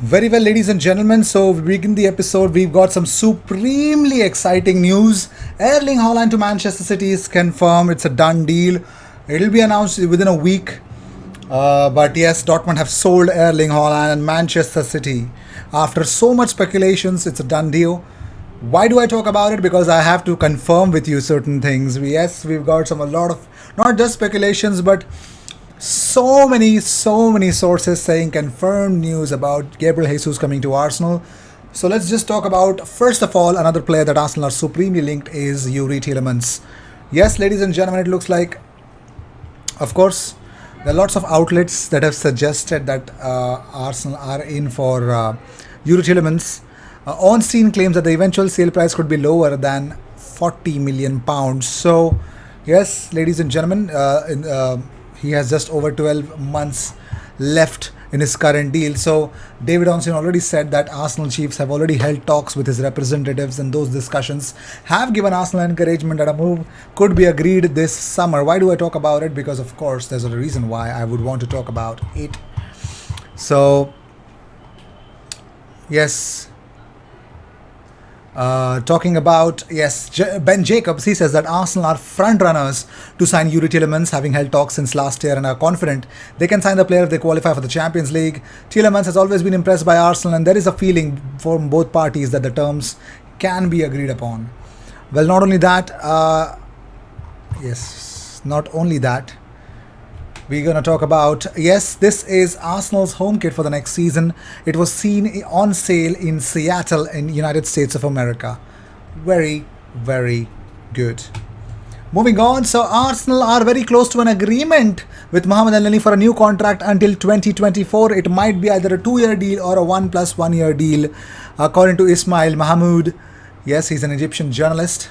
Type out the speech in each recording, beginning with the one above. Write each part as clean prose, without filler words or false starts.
Very well, ladies and gentlemen. So, we begin the episode. We've got some supremely exciting news. Erling Haaland to Manchester City is confirmed. It's a done deal. It'll be announced within a week. But yes, Dortmund have sold Erling Haaland and Manchester City. After so much speculations, it's a done deal. Why do I talk about it? Because I have to confirm with you certain things. Yes, we've got a lot of not just speculations, but so many sources saying confirmed news about Gabriel Jesus coming to Arsenal. So let's just talk about, first of all, another player that Arsenal are supremely linked is Yuri Tielemans. Yes, ladies and gentlemen, it looks like, of course, there are lots of outlets that have suggested that Arsenal are in for Yuri Tielemans. Ornstein claims that the eventual sale price could be lower than £40 million. So, yes, ladies and gentlemen, he has just over 12 months left in his current deal. So David Ornstein already said that Arsenal chiefs have already held talks with his representatives, and those discussions have given Arsenal encouragement that a move could be agreed this summer. Why do I talk about it? Because of course there's a reason why I would want to talk about it. So yes, talking about, yes, Ben Jacobs, he says that Arsenal are front runners to sign Yuri Tielemans, having held talks since last year, and are confident they can sign the player if they qualify for the Champions League. Tielemans has always been impressed by Arsenal, and there is a feeling from both parties that the terms can be agreed upon. Well, not only that, yes, not only that, we're going to talk about, yes, this is Arsenal's home kit for the next season. It was seen on sale in Seattle in United States of America. Very, very good. Moving on, so Arsenal are very close to an agreement with Mohamed El-Neni for a new contract until 2024. It might be either a 2-year deal or a 1+1 year deal, according to Ismail Mahmoud. Yes, he's an Egyptian journalist.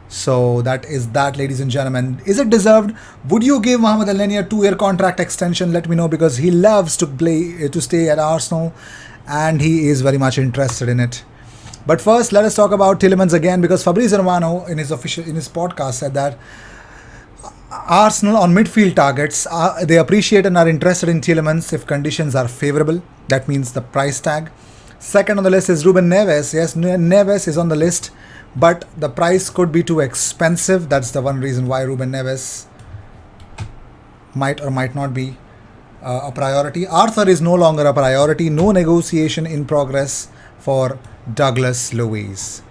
So that is that, ladies and gentlemen. Is it deserved? Would you give Mohamed El-Neni a 2-year contract extension? Let me know, because he loves to stay at Arsenal, and he is very much interested in it. But first, let us talk about Tielemans again, because Fabrizio Romano in his podcast said that Arsenal on midfield targets, they appreciate and are interested in Tielemans if conditions are favourable. That means the price tag. Second on the list is Ruben Neves. Yes, Neves is on the list, but the price could be too expensive. That's the one reason why Ruben Neves might or might not be a priority. Arthur is no longer a priority. No negotiation in progress for Douglas Luiz.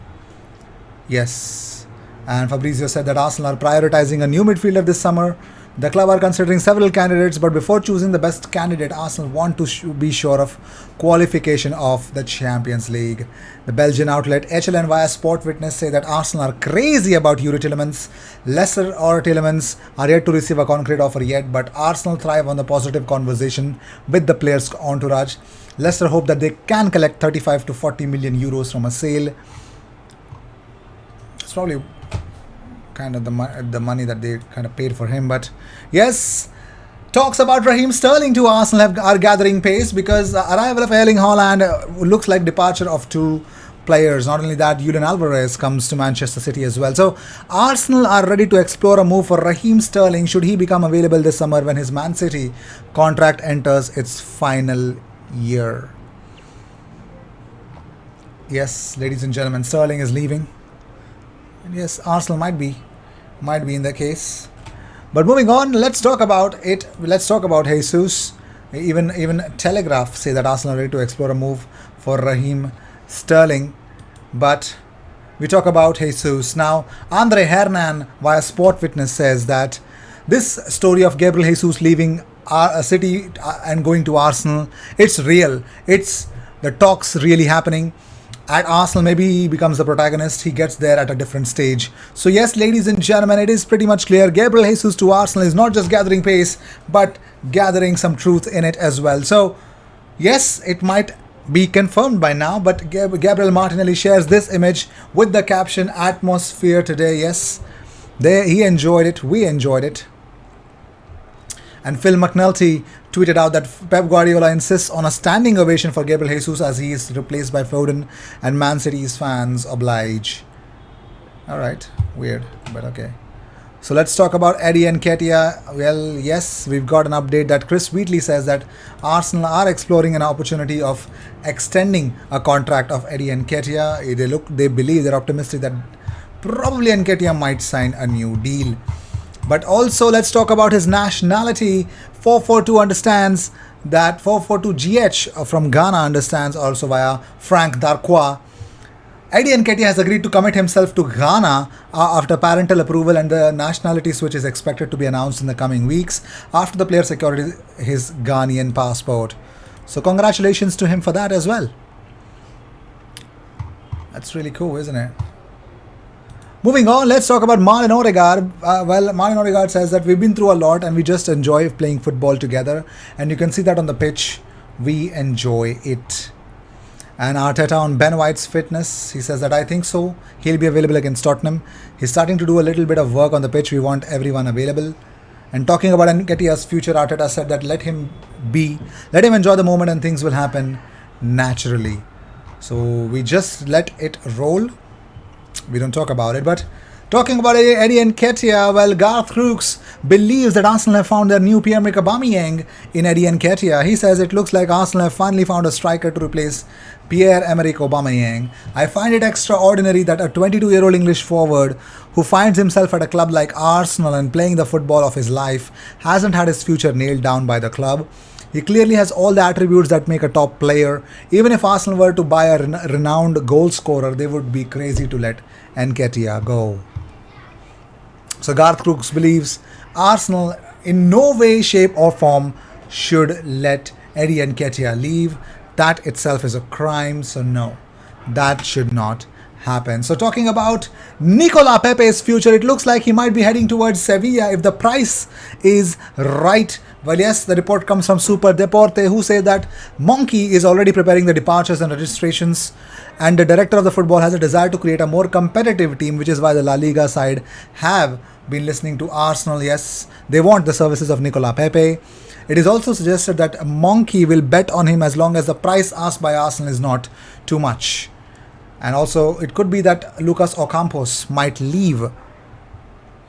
Yes. And Fabrizio said that Arsenal are prioritizing a new midfielder this summer. The club are considering several candidates, but before choosing the best candidate, Arsenal want to be sure of qualification of the Champions League. The Belgian outlet HLN via Sport Witness say that Arsenal are crazy about Yuri Tielemans. Leicester or Tielemans are yet to receive a concrete offer yet, but Arsenal thrive on the positive conversation with the player's entourage. Leicester hope that they can collect 35 to 40 million euros from a sale. It's probably kind of the money that they kind of paid for him. But yes, talks about Raheem Sterling to Arsenal are gathering pace, because the arrival of Erling Haaland looks like departure of two players. Not only that, Julian Alvarez comes to Manchester City as well. So Arsenal are ready to explore a move for Raheem Sterling should he become available this summer when his Man City contract enters its final year. Yes, ladies and gentlemen, Sterling is leaving. And yes, Arsenal might be in the case. But moving on, let's talk about it. Let's talk about Jesus. Even Telegraph say that Arsenal are ready to explore a move for Raheem Sterling. But we talk about Jesus. Now, Andre Hernan via Sport Witness says that this story of Gabriel Jesus leaving our City and going to Arsenal, it's real. It's the talks really happening. At Arsenal, maybe he becomes the protagonist. He gets there at a different stage. So yes, ladies and gentlemen, it is pretty much clear Gabriel Jesus to Arsenal is not just gathering pace, but gathering some truth in it as well. So yes, it might be confirmed by now, but Gabriel Martinelli shares this image with the caption "Atmosphere today." Yes, he enjoyed it. We enjoyed it. And Phil McNulty tweeted out that Pep Guardiola insists on a standing ovation for Gabriel Jesus as he is replaced by Foden, and Man City's fans oblige. Alright, weird, but okay. So let's talk about Eddie Nketiah. Well, yes, we've got an update that Chris Wheatley says that Arsenal are exploring an opportunity of extending a contract of Eddie Nketiah. They believe, they're optimistic that probably Nketiah might sign a new deal. But also, let's talk about his nationality. 442 understands that 442GH from Ghana understands also via Frank Darkwa. Eddie Nketiah has agreed to commit himself to Ghana after parental approval, and the nationality switch is expected to be announced in the coming weeks after the player secured his Ghanaian passport. So congratulations to him for that as well. That's really cool, isn't it? Moving on, let's talk about Marlon Odegaard. Marlon Odegaard says that we've been through a lot and we just enjoy playing football together. And you can see that on the pitch. We enjoy it. And Arteta on Ben White's fitness, he says that I think so. He'll be available against Tottenham. He's starting to do a little bit of work on the pitch. We want everyone available. And talking about Nketiah's future, Arteta said that let him enjoy the moment and things will happen naturally. So we just let it roll. We don't talk about it. But talking about Eddie Nketiah, well, Garth Crooks believes that Arsenal have found their new Pierre-Emerick Aubameyang in Eddie Nketiah. He says it looks like Arsenal have finally found a striker to replace Pierre-Emerick Aubameyang. I find it extraordinary that a 22-year-old English forward who finds himself at a club like Arsenal and playing the football of his life hasn't had his future nailed down by the club. He clearly has all the attributes that make a top player. Even if Arsenal were to buy a renowned goal scorer, they would be crazy to let Nketiah go. So Garth Crooks believes Arsenal in no way, shape or form should let Eddie Nketiah leave. That itself is a crime, so no, that should not happen. So talking about Nicola Pepe's future, it looks like he might be heading towards Sevilla if the price is right. Well, yes, the report comes from Super Deporte, who say that Monkey is already preparing the departures and registrations, and the director of the football has a desire to create a more competitive team, which is why the La Liga side have been listening to Arsenal. Yes, they want the services of Nicola Pepe. It is also suggested that Monkey will bet on him as long as the price asked by Arsenal is not too much. And also, it could be that Lucas Ocampos might leave.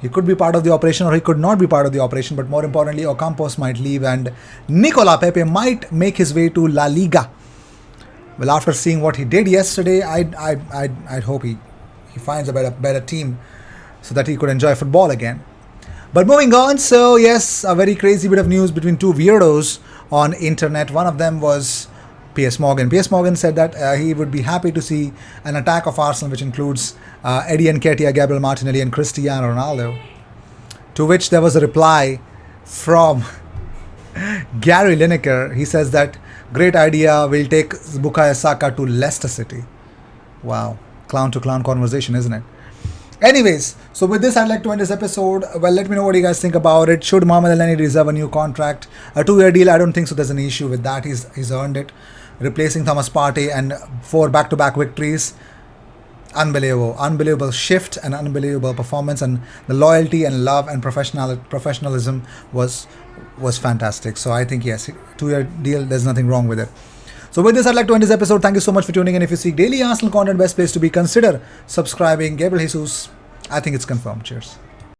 He could be part of the operation or he could not be part of the operation, but more importantly, Ocampos might leave and Nicola Pepe might make his way to La Liga. Well, after seeing what he did yesterday, I'd hope he finds a better team so that he could enjoy football again. But moving on, so yes, a very crazy bit of news between two weirdos on internet. One of them was Piers Morgan. Piers Morgan said that he would be happy to see an attack of Arsenal which includes Eddie Nketiah, Gabriel Martinelli and Cristiano Ronaldo. To which there was a reply from Gary Lineker. He says that great idea, we'll take Bukayo Saka to Leicester City. Wow, clown to clown conversation, isn't it? Anyways, so with this, I'd like to end this episode. Well, let me know what you guys think about it. Should Mohamed Elneny deserve a new contract? A 2-year deal, I don't think so. There's an issue with that. He's earned it. Replacing Thomas Partey and 4 back-to-back victories. Unbelievable shift and unbelievable performance, and the loyalty and love and professionalism was fantastic. So I think yes, 2-year deal, there's nothing wrong with it. So with this, I'd like to end this episode. Thank you so much for tuning in. If you seek daily Arsenal content, best place to be, consider subscribing. Gabriel Jesus, I think it's confirmed. Cheers.